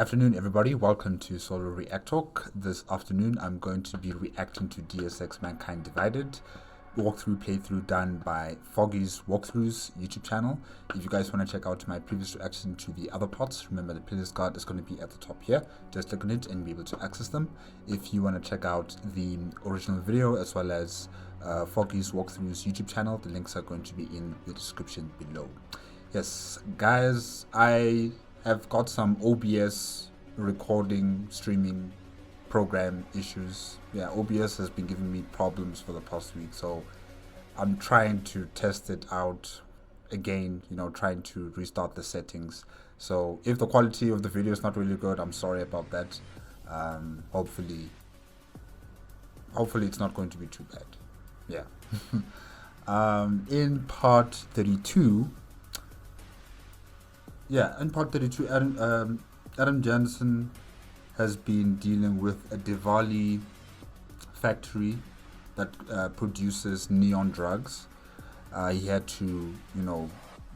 Afternoon, everybody. Welcome to Solo ReacTalk. This afternoon, I'm going to be reacting to Deus Ex Mankind Divided walkthrough playthrough done by Foggy's Walkthroughs YouTube channel. If you guys want to check out my previous reaction to the other parts, remember the playlist card is going to be at the top here. Just click on it and be able to access them. If you want to check out the original video as well as Foggy's Walkthroughs YouTube channel, the links are going to be in the description below. Yes, guys, I have got some OBS recording streaming program issues. Yeah, OBS has been giving me problems for the past week, so I'm trying to test it out again, trying to restart the settings. So if the quality of the video is not really good, I'm sorry about that. Hopefully it's not going to be too bad. Yeah. In part 32, Adam Jansen has been dealing with a Diwali factory that produces neon drugs. He had to,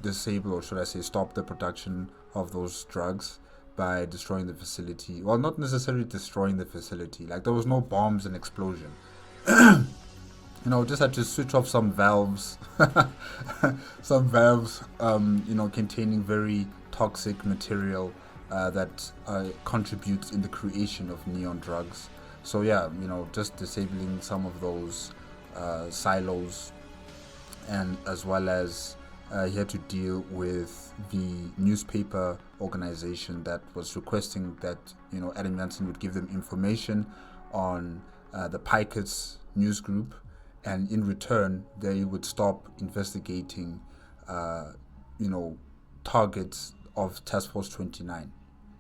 disable, or should I say, stop the production of those drugs by destroying the facility. Well, not necessarily destroying the facility. Like, there was no bombs and explosion. Just had to switch off some valves. Some valves, containing very toxic material that contributes in the creation of neon drugs. So yeah, just disabling some of those silos, and as well as he had to deal with the newspaper organization that was requesting that Adam Jansen would give them information on the Pickett's news group, and in return they would stop investigating targets of Task Force 29,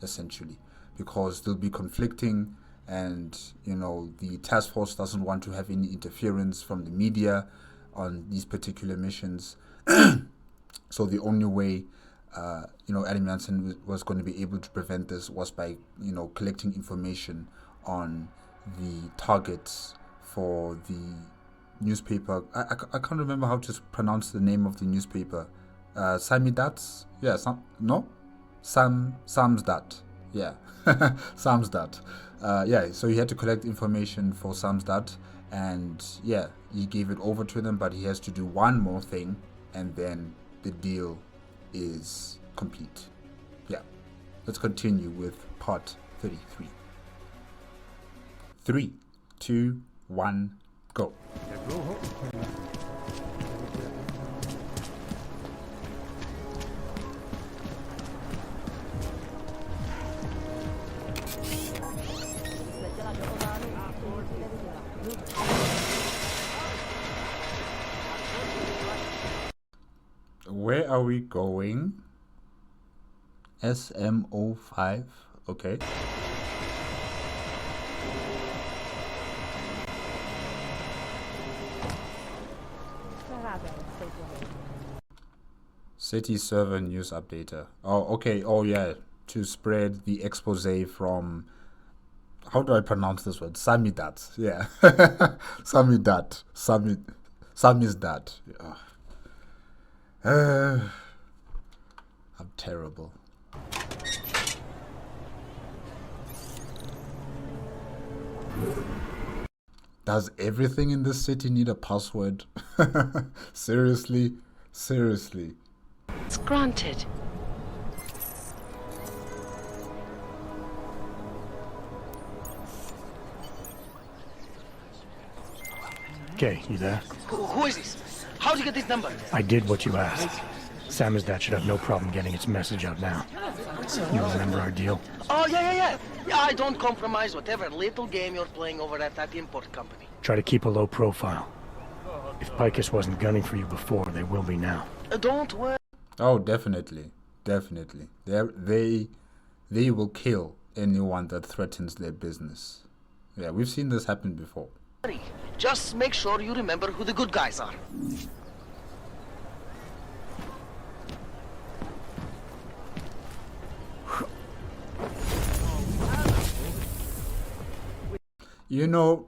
essentially, because they'll be conflicting, and the task force doesn't want to have any interference from the media on these particular missions. So the only way Adam Jansen was going to be able to prevent this was by collecting information on the targets for the newspaper. I can't remember how to pronounce the name of the newspaper. Samizdat? Yeah, Samizdat. Yeah, Samizdat. Yeah, so he had to collect information for Samizdat, and yeah, he gave it over to them, but he has to do one more thing, and then the deal is complete. Yeah, let's continue with part 33. 3, 2, 1, go. Where are we going? SMO5. Okay. City server news updater. Oh, okay. Oh, yeah. To spread the expose from, how do I pronounce this word? Samizdat. Yeah. Samizdat. Samizdat. I'm terrible. Does everything in this city need a password? Seriously? Seriously. It's granted. Okay, you there? Who is this? How'd you get this number? I did what you asked. Samizdat should have no problem getting its message out now. You remember our deal? Oh, yeah. Yeah, I don't compromise whatever little game you're playing over at that import company. Try to keep a low profile. If Picus wasn't gunning for you before, they will be now. Don't worry. Oh, definitely. Definitely. They will kill anyone that threatens their business. Yeah, we've seen this happen before. Just make sure you remember who the good guys are.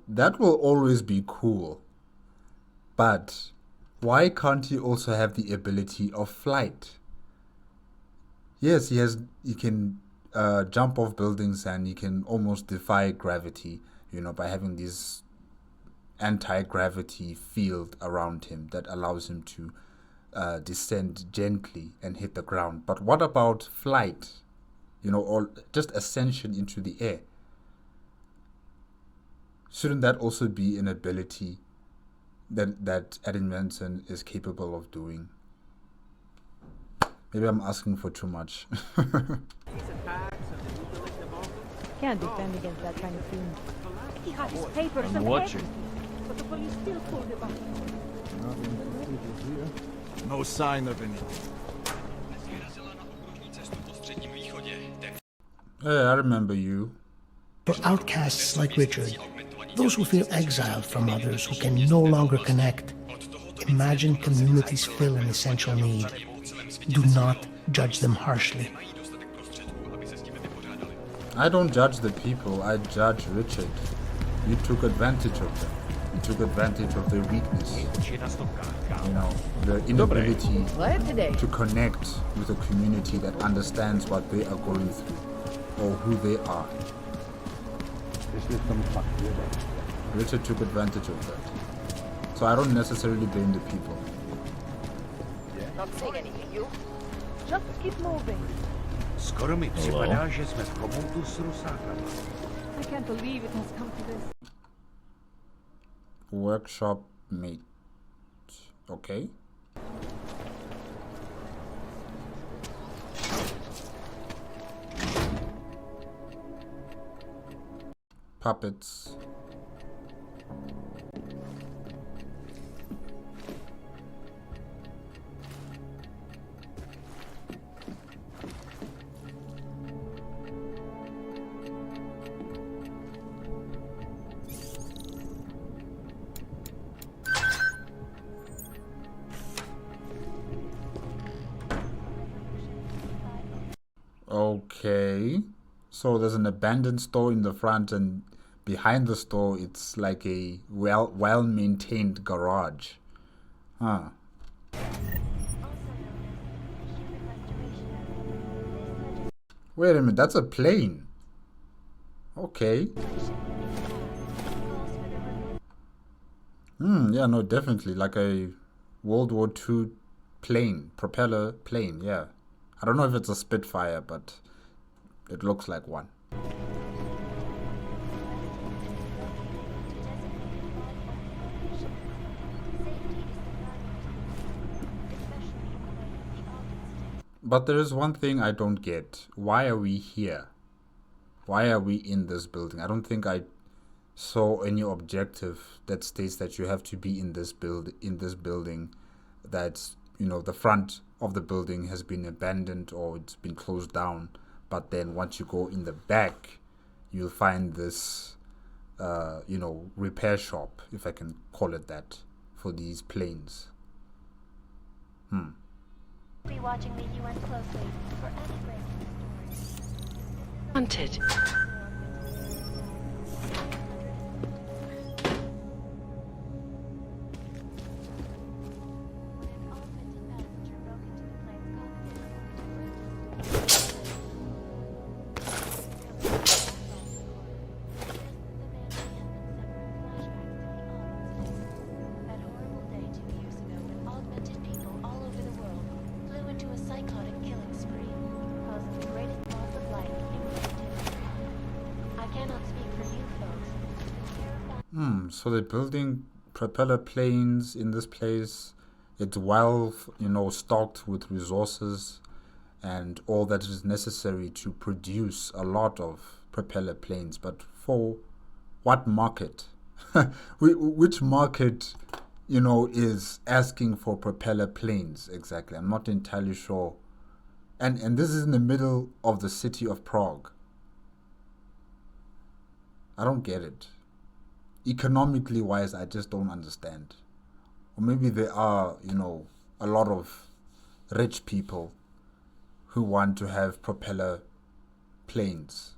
That will always be cool. But why can't he also have the ability of flight? Yes, he can jump off buildings, and he can almost defy gravity, you know, by having this anti-gravity field around him that allows him to descend gently and hit the ground. But what about flight, you know, or just ascension into the air? Shouldn't that also be an ability that Adam Manson is capable of doing? Maybe I'm asking for too much. Can't defend against that kind of thing. He had his papers I'm watching. but the police still pulled him back. No sign of any. Hey, I remember you. For outcasts like Richard, those who feel exiled from others, who can no longer connect, imagine communities fill an essential need. Do not judge them harshly. I don't judge the people, I judge Richard. You took advantage of them. You took advantage of their weakness. You know, the inability to connect with a community that understands what they are going through or who they are. Richard took advantage of that. So I don't necessarily blame the people. Not saying anything, you. Just keep moving. Skoro mi připadá, že jsme v komoutu s rusákama. I can't believe it has come to this. Workshop mate. Okay. Puppets. Okay, so there's an abandoned store in the front, and behind the store it's like a well-maintained garage. Huh. Wait a minute, that's a plane. Okay. Yeah, no, definitely like a World War II plane, propeller plane, yeah. I don't know if it's a Spitfire, but it looks like one. But there is one thing I don't get. Why are we here? Why are we in this building? I don't think I saw any objective that states that you have to be in this building. That's, you know, the front of the building has been abandoned or it's been closed down, but then once you go in the back you'll find this you know, repair shop, if I can call it that, for these planes. Be watching the UN closely for any breaking stories. Wanted. So they're building propeller planes in this place. It's well, you know, stocked with resources and all that is necessary to produce a lot of propeller planes. But for what market? Which market, you know, is asking for propeller planes exactly? I'm not entirely sure. And this is in the middle of the city of Prague. I don't get it. Economically wise, I just don't understand. Or maybe there are, you know, a lot of rich people who want to have propeller planes.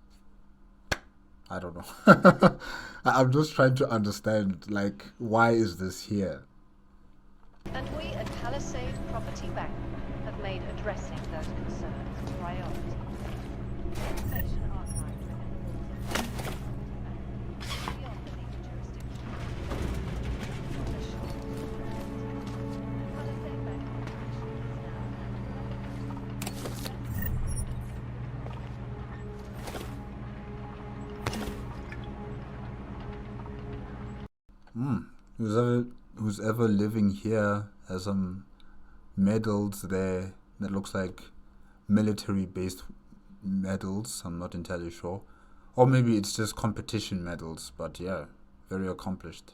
I don't know. I'm just trying to understand, like, why is this here? And we at Palisade Property Bank have made addressing those concerns a priority. Who's ever living here has some medals there that looks like military-based medals. I'm not entirely sure. Or maybe it's just competition medals, but yeah, very accomplished.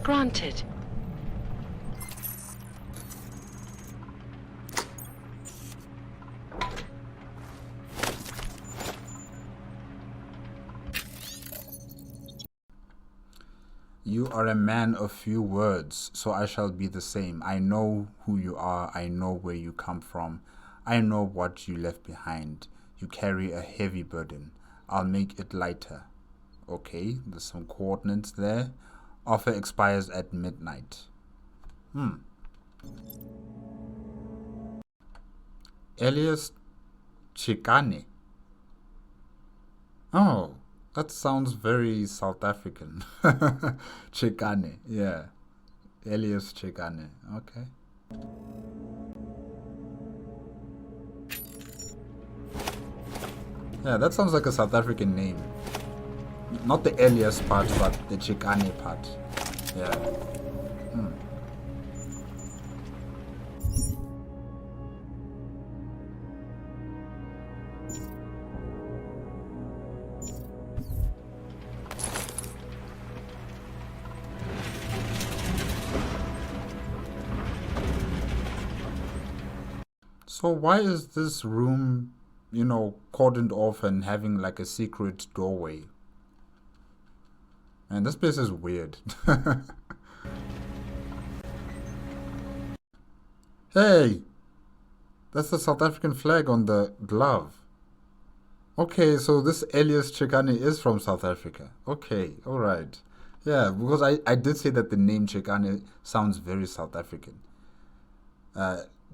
Granted. You are a man of few words, so I shall be the same. I know who you are, I know where you come from, I know what you left behind. You carry a heavy burden. I'll make it lighter. Okay, there's some coordinates there. Offer expires at midnight. Elias Chikane. Oh, that sounds very South African. Chikane, yeah. Elias Chikane, okay. Yeah, that sounds like a South African name. Not the Elias part, but the Chikane part. Yeah. So why is this room, cordoned off and having like a secret doorway? Man, this place is weird. Hey! That's the South African flag on the glove. Okay, so this Elias Chikane is from South Africa. Okay, alright. Yeah, because I did say that the name Chikane sounds very South African.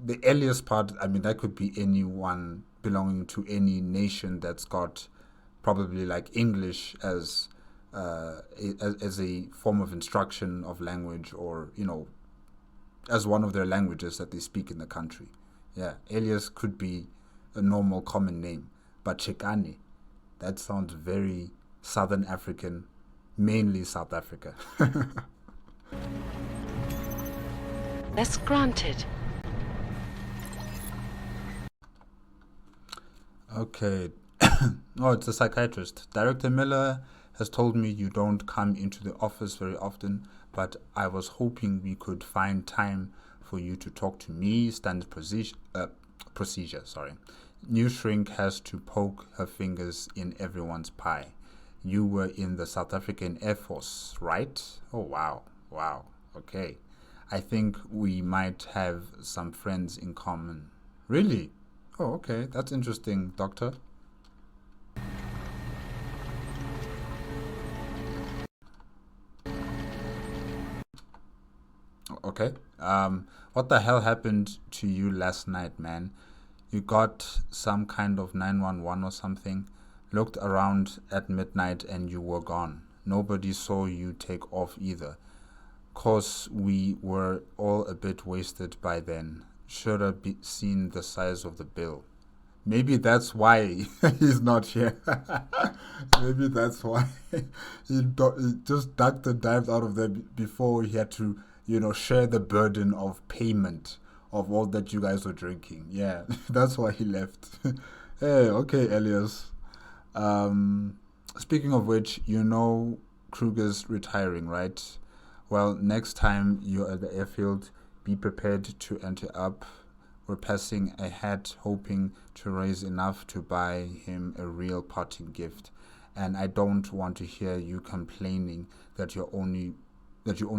The Elias part, I mean, that could be anyone belonging to any nation that's got probably like English as a form of instruction of language, or as one of their languages that they speak in the country. Yeah, Elias could be a normal common name, but Chikane, that sounds very Southern African, mainly South Africa. That's granted. Okay. Oh, it's a psychiatrist. Director Miller has told me you don't come into the office very often, but I was hoping we could find time for you to talk to me. Standard procedure. New shrink has to poke her fingers in everyone's pie. You were in the South African Air Force, right? Oh, wow. Okay. I think we might have some friends in common. Really? Oh, okay. That's interesting, Doctor. Okay. What the hell happened to you last night, man? You got some kind of 911 or something, looked around at midnight and you were gone. Nobody saw you take off either. Course we were all a bit wasted by then. Should have seen the size of the bill. Maybe that's why he's not here. Maybe that's why he just ducked and dived out of there before he had to, share the burden of payment of all that you guys were drinking. Yeah, that's why he left. Hey, okay, Elias. Speaking of which, Kruger's retiring, right? Well, next time you're at the airfield, be prepared to enter up. We're passing a hat, hoping to raise enough to buy him a real parting gift. And I don't want to hear you complaining that you only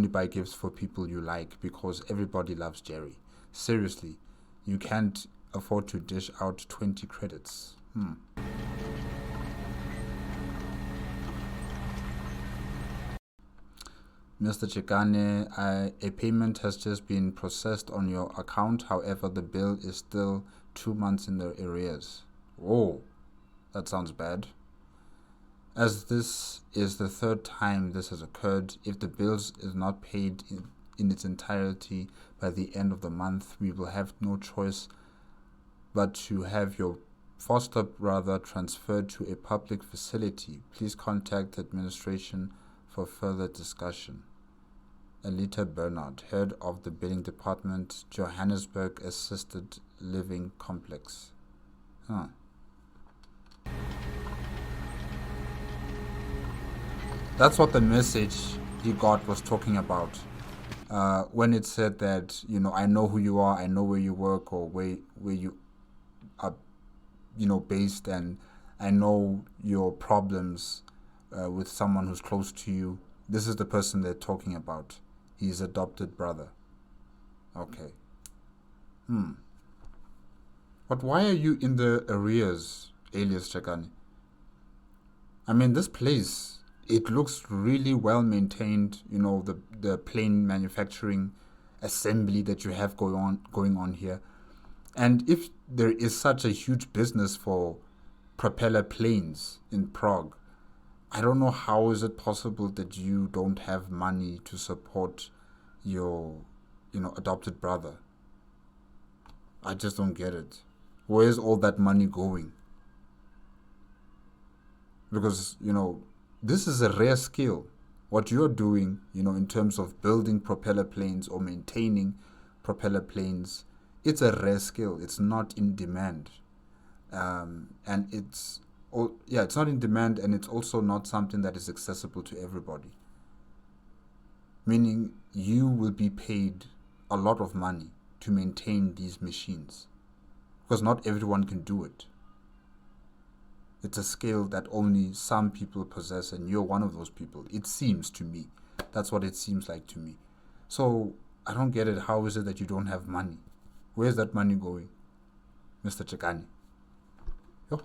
buy gifts for people you like, because everybody loves Jerry. Seriously, you can't afford to dish out 20 credits. Mr. Chikane, a payment has just been processed on your account. However, the bill is still 2 months in the arrears. Oh, that sounds bad. As this is the third time this has occurred, if the bill is not paid in its entirety by the end of the month, we will have no choice but to have your foster brother transferred to a public facility. Please contact administration for further discussion. Alita Bernard, head of the billing department, Johannesburg Assisted Living Complex. That's what the message he got was talking about. When it said that, I know who you are, I know where you work or where you are, based, and I know your problems with someone who's close to you. This is the person they're talking about. His adopted brother. Okay. But why are you in the arrears, Elias Chikane? I mean, this place, it looks really well maintained, the plane manufacturing assembly that you have going on here. And if there is such a huge business for propeller planes in Prague, I don't know how is it possible that you don't have money to support your, adopted brother. I just don't get it. Where's all that money going? Because, this is a rare skill. What you're doing, in terms of building propeller planes or maintaining propeller planes, it's a rare skill. It's not in demand. And it's not in demand, and it's also not something that is accessible to everybody. Meaning you will be paid a lot of money to maintain these machines, because not everyone can do it. It's a skill that only some people possess, and you're one of those people. It seems to me. That's what it seems like to me. So I don't get it. How is it that you don't have money? Where's that money going, Mr. Chikane? Yo.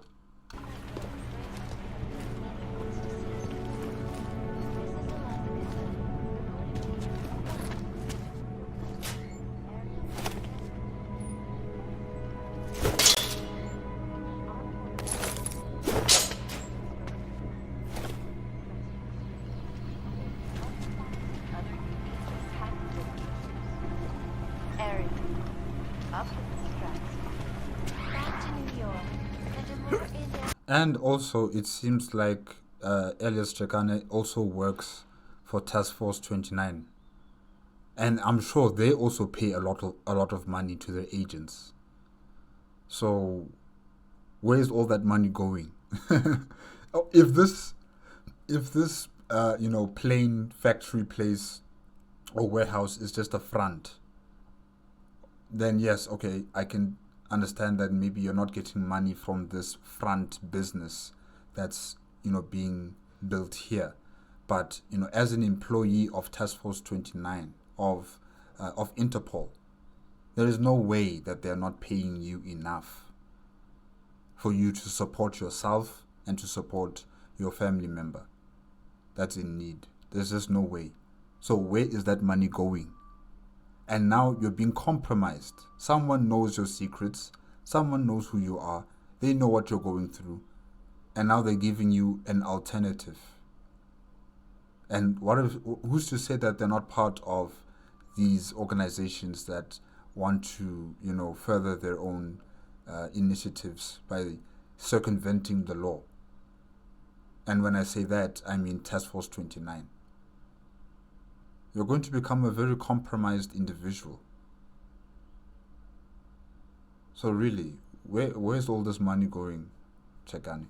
And also, it seems like Elias Chikane also works for Task Force 29, and I'm sure they also pay a lot of money to their agents. So, where's all that money going? If this plane factory place or warehouse is just a front, then yes, okay, I can understand that maybe you're not getting money from this front business that's being built here. But as an employee of Task Force 29 of Interpol, there is no way that they're not paying you enough for you to support yourself and to support your family member that's in need. There's just no way. So where is that money going? And now you're being compromised. Someone knows your secrets. Someone knows who you are. They know what you're going through. And now they're giving you an alternative. And who's to say that they're not part of these organizations that want to, further their own initiatives by circumventing the law? And when I say that, I mean Task Force 29. You're going to become a very compromised individual. So really, where's all this money going, Chikane?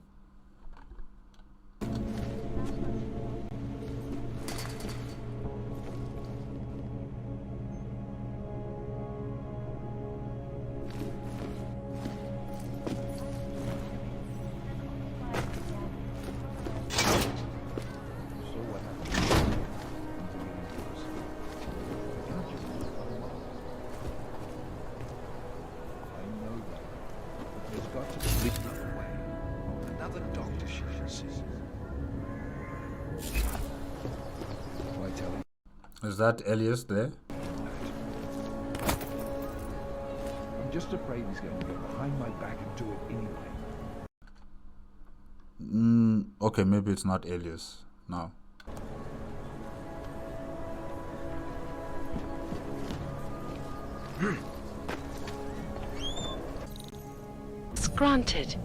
Is that Elias there? I'm just afraid he's going to go behind my back and do it anyway. Okay, maybe it's not Elias. No. It's granted.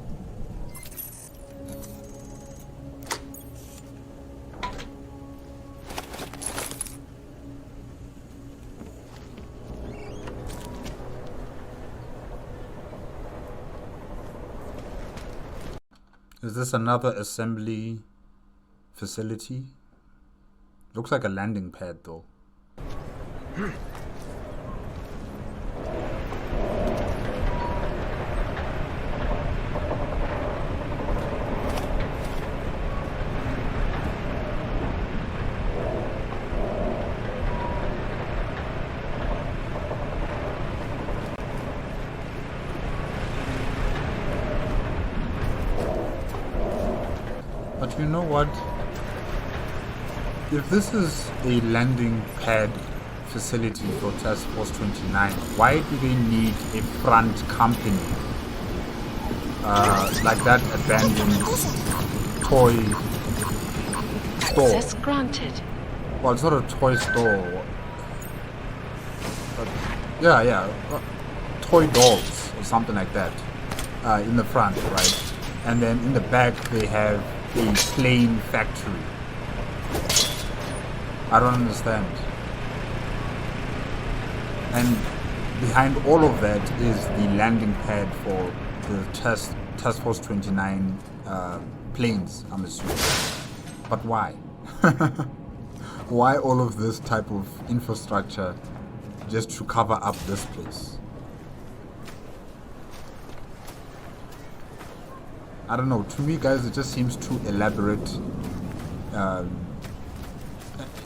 Is this another assembly facility? Looks like a landing pad though. But you know what? If this is a landing pad facility for Task Force 29, why do they need a front company? Like that abandoned toy store. Access granted. Well, it's not a toy store. But yeah. Toy dolls or something like that. In the front, right? And then in the back they have a plane factory. I don't understand. And behind all of that is the landing pad for the Task Force 29 planes, I'm assuming. But why? Why all of this type of infrastructure just to cover up this place? I don't know, to me guys it just seems too elaborate.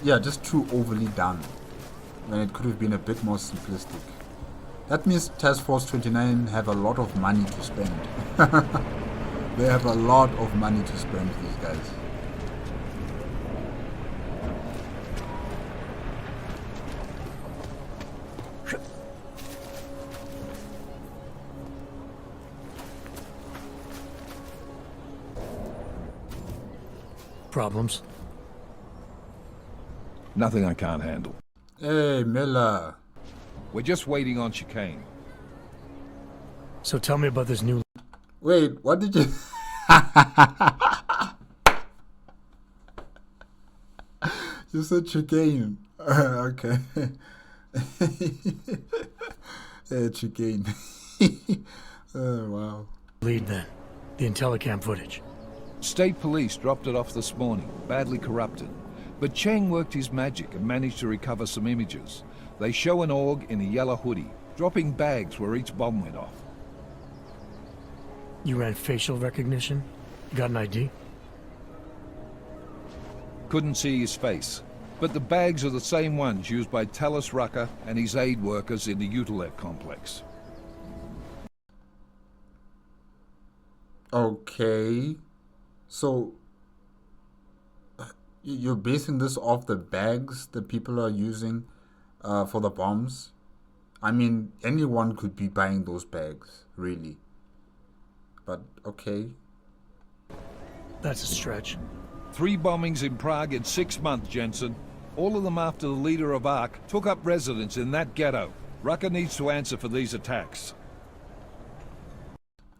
Yeah, just too overly done when it could have been a bit more simplistic. That means Task Force 29 have a lot of money to spend. They have a lot of money to spend, these guys. Problems? Nothing I can't handle. Hey, Miller. We're just waiting on Chikane. So tell me about this new... Wait, what did you... You said Chikane. Okay. Hey, Chikane. Oh, wow. lead then? The Intellicam footage. State police dropped it off this morning, badly corrupted. But Cheng worked his magic and managed to recover some images. They show an org in a yellow hoodie, dropping bags where each bomb went off. You ran facial recognition? Got an ID? Couldn't see his face, but the bags are the same ones used by Talos Rucker and his aid workers in the Utilev complex. Okay. So, you're basing this off the bags that people are using for the bombs? I mean, anyone could be buying those bags, really. But, okay. That's a stretch. 3 bombings in Prague in 6 months, Jensen. All of them after the leader of ARC took up residence in that ghetto. Rucker needs to answer for these attacks.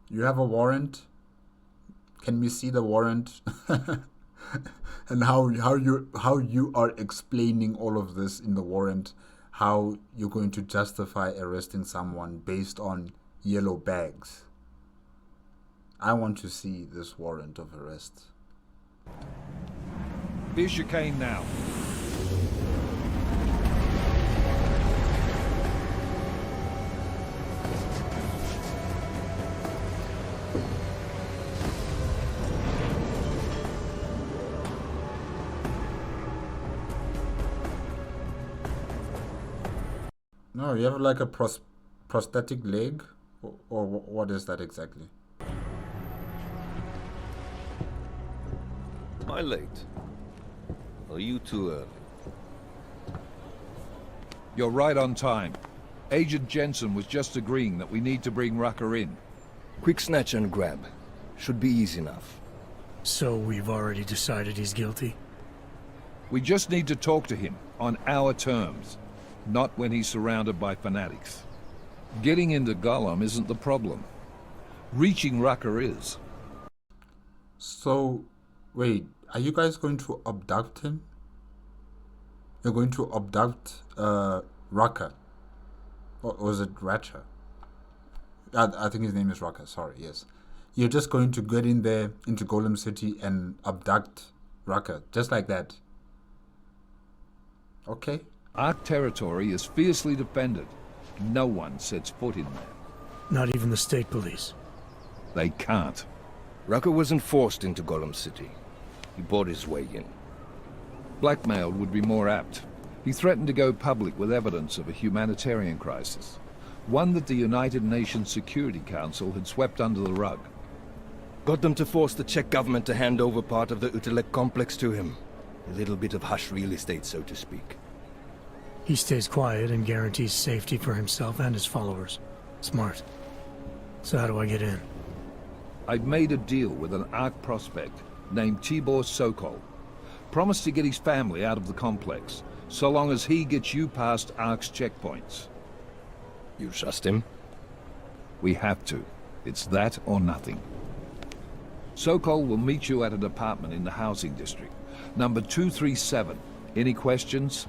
You have a warrant? Can we see the warrant? And how you are explaining all of this in the warrant, how you're going to justify arresting someone based on yellow bags. I want to see this warrant of arrest. Here's Chikane now. No, you have like a prosthetic leg? Or what is that exactly? Am I late? Are you too early? You're right on time. Agent Jensen was just agreeing that we need to bring Rucker in. Quick snatch and grab. Should be easy enough. So we've already decided he's guilty? We just need to talk to him on our terms, not when he's surrounded by fanatics. Getting into Gollum isn't the problem. Reaching Rucker is. So, wait, are you guys going to abduct him? You're going to abduct Rucker? Or was it Ratcher? I think his name is Rucker, sorry, yes. You're just going to get in there into Golem City and abduct Rucker, just like that. Okay. Ark territory is fiercely defended. No one sets foot in there. Not even the state police? They can't. Rucker wasn't forced into Golem City. He bought his way in. Blackmailed would be more apt. He threatened to go public with evidence of a humanitarian crisis. One that the United Nations Security Council had swept under the rug. Got them to force the Czech government to hand over part of the Utelek complex to him. A little bit of hush real estate, so to speak. He stays quiet and guarantees safety for himself and his followers. Smart. So how do I get in? I've made a deal with an Ark prospect named Tibor Sokol. Promised to get his family out of the complex, so long as he gets you past Ark's checkpoints. You trust him? We have to. It's that or nothing. Sokol will meet you at an apartment in the housing district. Number 237. Any questions?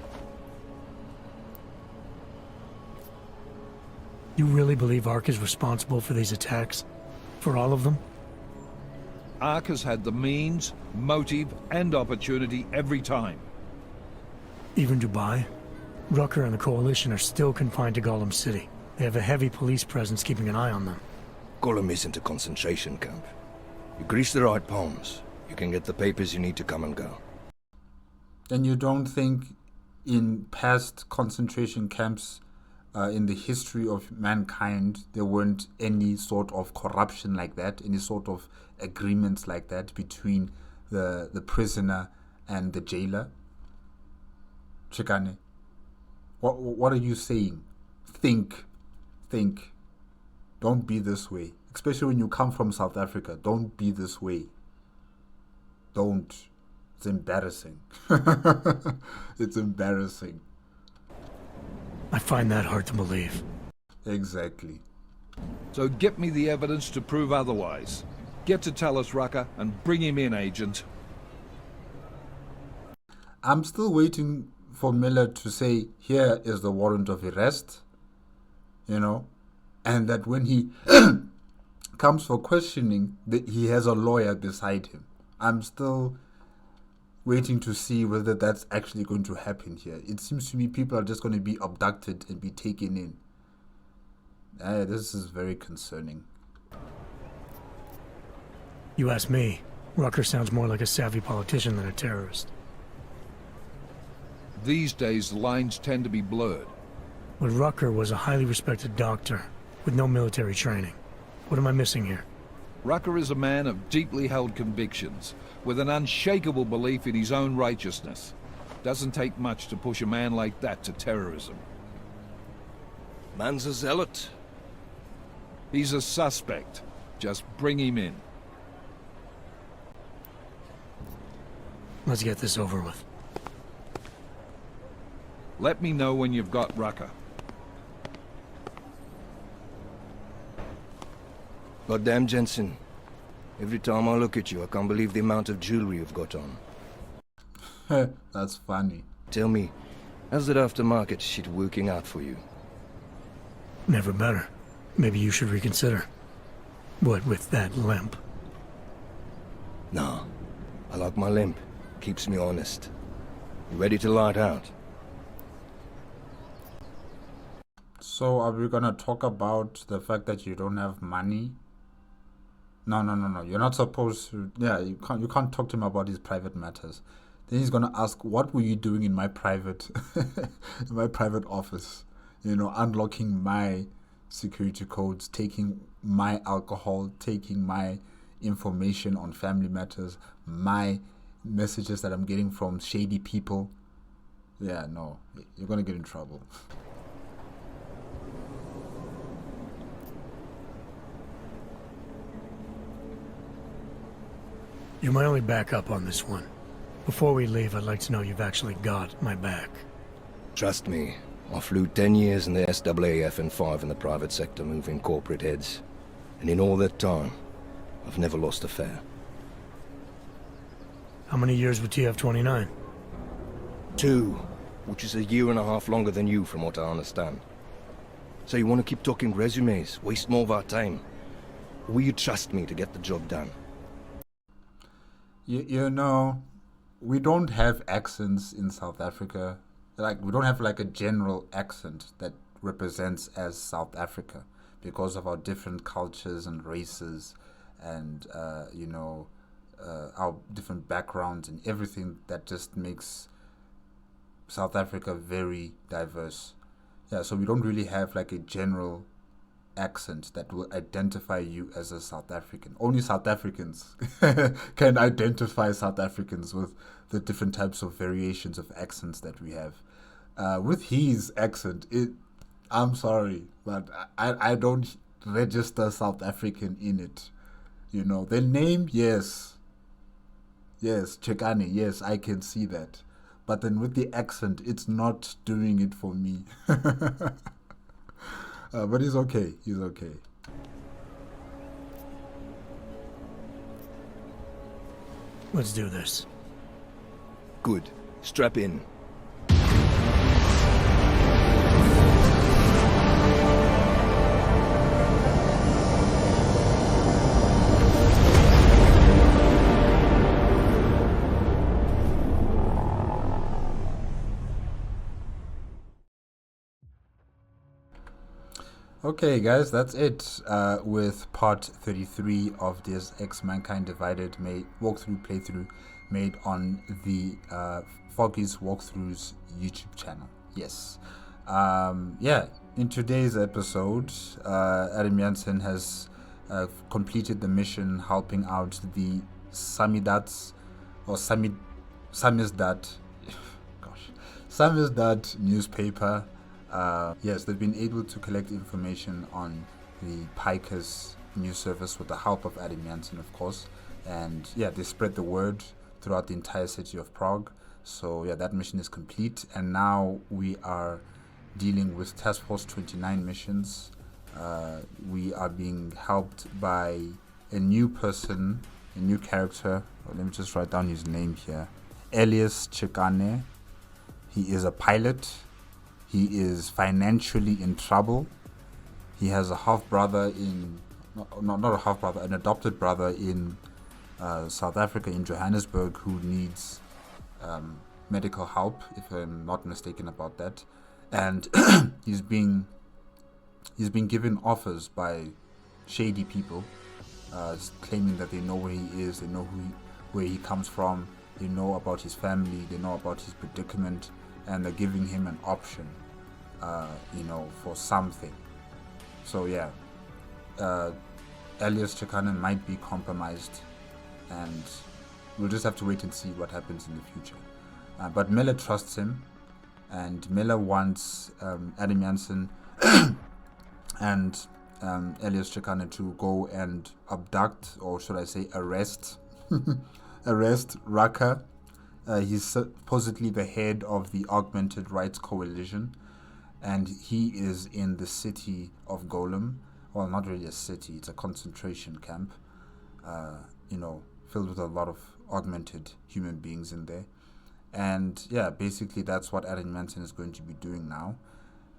You really believe Ark is responsible for these attacks? For all of them? Ark has had the means, motive, and opportunity every time. Even Dubai? Rucker and the Coalition are still confined to Golem City. They have a heavy police presence keeping an eye on them. Golem isn't a concentration camp. You grease the right palms, you can get the papers you need to come and go. Then you don't think in past concentration camps in the history of mankind there weren't any sort of corruption like that, any sort of agreements like that between the prisoner and the jailer? Chikane, what are you saying? Think. Don't be this way. Especially when you come from South Africa. Don't be this way. Don't. It's embarrassing. It's embarrassing. I find that hard to believe. Exactly. So get me the evidence to prove otherwise. Get to tell us, Rucker, and bring him in, Agent. I'm still waiting for Miller to say, here is the warrant of arrest, and that when he comes for questioning, that he has a lawyer beside him. I'm still waiting to see whether that's actually going to happen here. It seems to me people are just going to be abducted and be taken in. This is very concerning. You ask me, Rucker sounds more like a savvy politician than a terrorist. These days, the lines tend to be blurred. But Rucker was a highly respected doctor with no military training. What am I missing here? Rucker is a man of deeply held convictions, with an unshakable belief in his own righteousness. Doesn't take much to push a man like that to terrorism. Man's a zealot. He's a suspect. Just bring him in. Let's get this over with. Let me know when you've got Rucker. Goddamn, Jensen. Every time I look at you, I can't believe the amount of jewelry you've got on. That's funny. Tell me, how's that aftermarket shit working out for you? Never better. Maybe you should reconsider. What with that limp? Nah, I like my limp. Keeps me honest. You ready to light out? So are we gonna talk about the fact that you don't have money? No. You're not supposed to. Yeah, you can't talk to him about his private matters. Then he's gonna ask, "What were you doing in my private, in my private office? Unlocking my security codes, taking my alcohol, taking my information on family matters, my messages that I'm getting from shady people." Yeah, no, you're gonna get in trouble. You're my only backup on this one. Before we leave, I'd like to know you've actually got my back. Trust me, I flew 10 years in the SAAF and 5 in the private sector moving corporate heads. And in all that time, I've never lost a fare. How many years with TF-29? 2, which is a year and a half longer than you from what I understand. So you want to keep talking resumes, waste more of our time? Or will you trust me to get the job done? You know, we don't have accents in South Africa. Like, we don't have like a general accent that represents as South Africa because of our different cultures and races and, our different backgrounds and everything that just makes South Africa very diverse. Yeah, so we don't really have like a general accent that will identify you as a South African. Only South Africans can identify South Africans with the different types of variations of accents that we have. With his accent, I'm sorry, but I don't register South African in it. You know, the name, yes, Chikane, yes, I can see that. But then with the accent, it's not doing it for me. But he's okay. He's okay. Let's do this. Good. Strap in. Okay, guys, that's it with part 33 of Deus Ex Mankind Divided playthrough made on the Foggy's Walkthroughs YouTube channel. Yes. In today's episode, Adam Jansen has completed the mission helping out the Samizdat newspaper. Yes, they've been able to collect information on the Pikers news service with the help of Adam Jansen, of course. And yeah, they spread the word throughout the entire city of Prague. So yeah, that mission is complete. And now we are dealing with Task Force 29 missions. We are being helped by a new person, a new character. Let me just write down his name here. Elias Chikane. He is a pilot. He is financially in trouble. He has a half-brother an adopted brother in South Africa, in Johannesburg, who needs medical help, if I'm not mistaken about that. And he's being given offers by shady people, claiming that they know where he is, they know where he comes from, they know about his family, they know about his predicament, and they're giving him an option, for something. So yeah, Elias Chikane might be compromised, and we'll just have to wait and see what happens in the future. But Miller trusts him, and Miller wants Adam Jansen and Elias Chikane to go and abduct, or should I say arrest, Rucker. He's supposedly the head of the Augmented Rights Coalition, and he is in the city of Golem. Well, not really a city, it's a concentration camp, filled with a lot of augmented human beings in there. And yeah, basically that's what Adam Jansen is going to be doing now.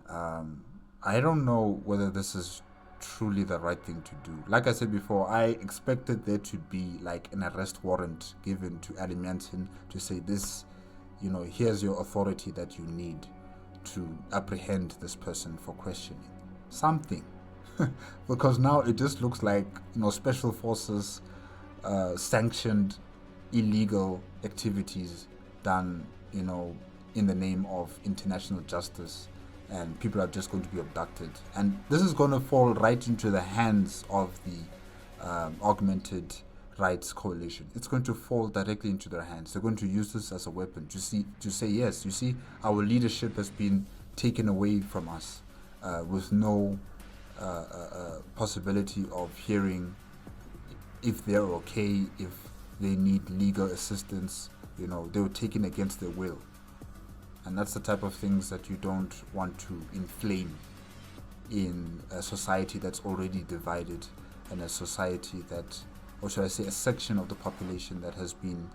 I don't know whether this is truly the right thing to do. Like I said before, I expected there to be like an arrest warrant given to Adam Jansen to say this, here's your authority that you need to apprehend this person for questioning. Something. Because now it just looks like, special forces sanctioned illegal activities done, in the name of international justice, and people are just going to be abducted. And this is going to fall right into the hands of the Augmented rights coalition. It's going to fall directly into their hands. They're going to use this as a weapon to say, yes, you see, our leadership has been taken away from us, with no possibility of hearing if they're okay, if they need legal assistance. You know, they were taken against their will. And that's the type of things that you don't want to inflame in a society that's already divided, and a society that, or should I say, a section of the population that has been,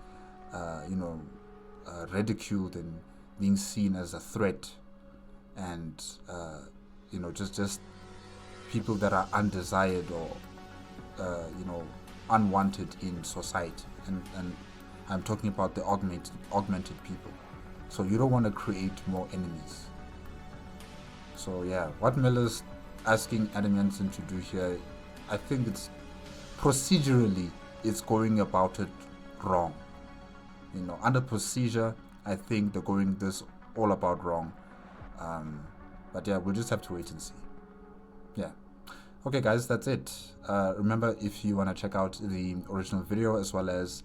ridiculed and being seen as a threat, and just people that are undesired or unwanted in society. And I'm talking about the augmented people. So you don't want to create more enemies. So yeah, what Miller's asking Adam Jensen to do here, I think it's procedurally it's going about it wrong. Under procedure, I think they're going this all about wrong. But yeah, we'll just have to wait and see. Yeah. Okay guys, that's it. Remember, if you want to check out the original video as well as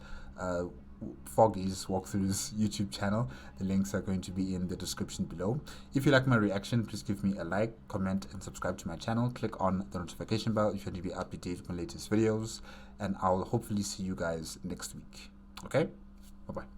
Foggy's walkthroughs YouTube channel, the links are going to be in the description below. If you like my reaction, please give me a like, comment, and subscribe to my channel. Click on the notification bell if you want to be updated with my latest videos, and I'll hopefully see you guys next week. Okay, bye bye.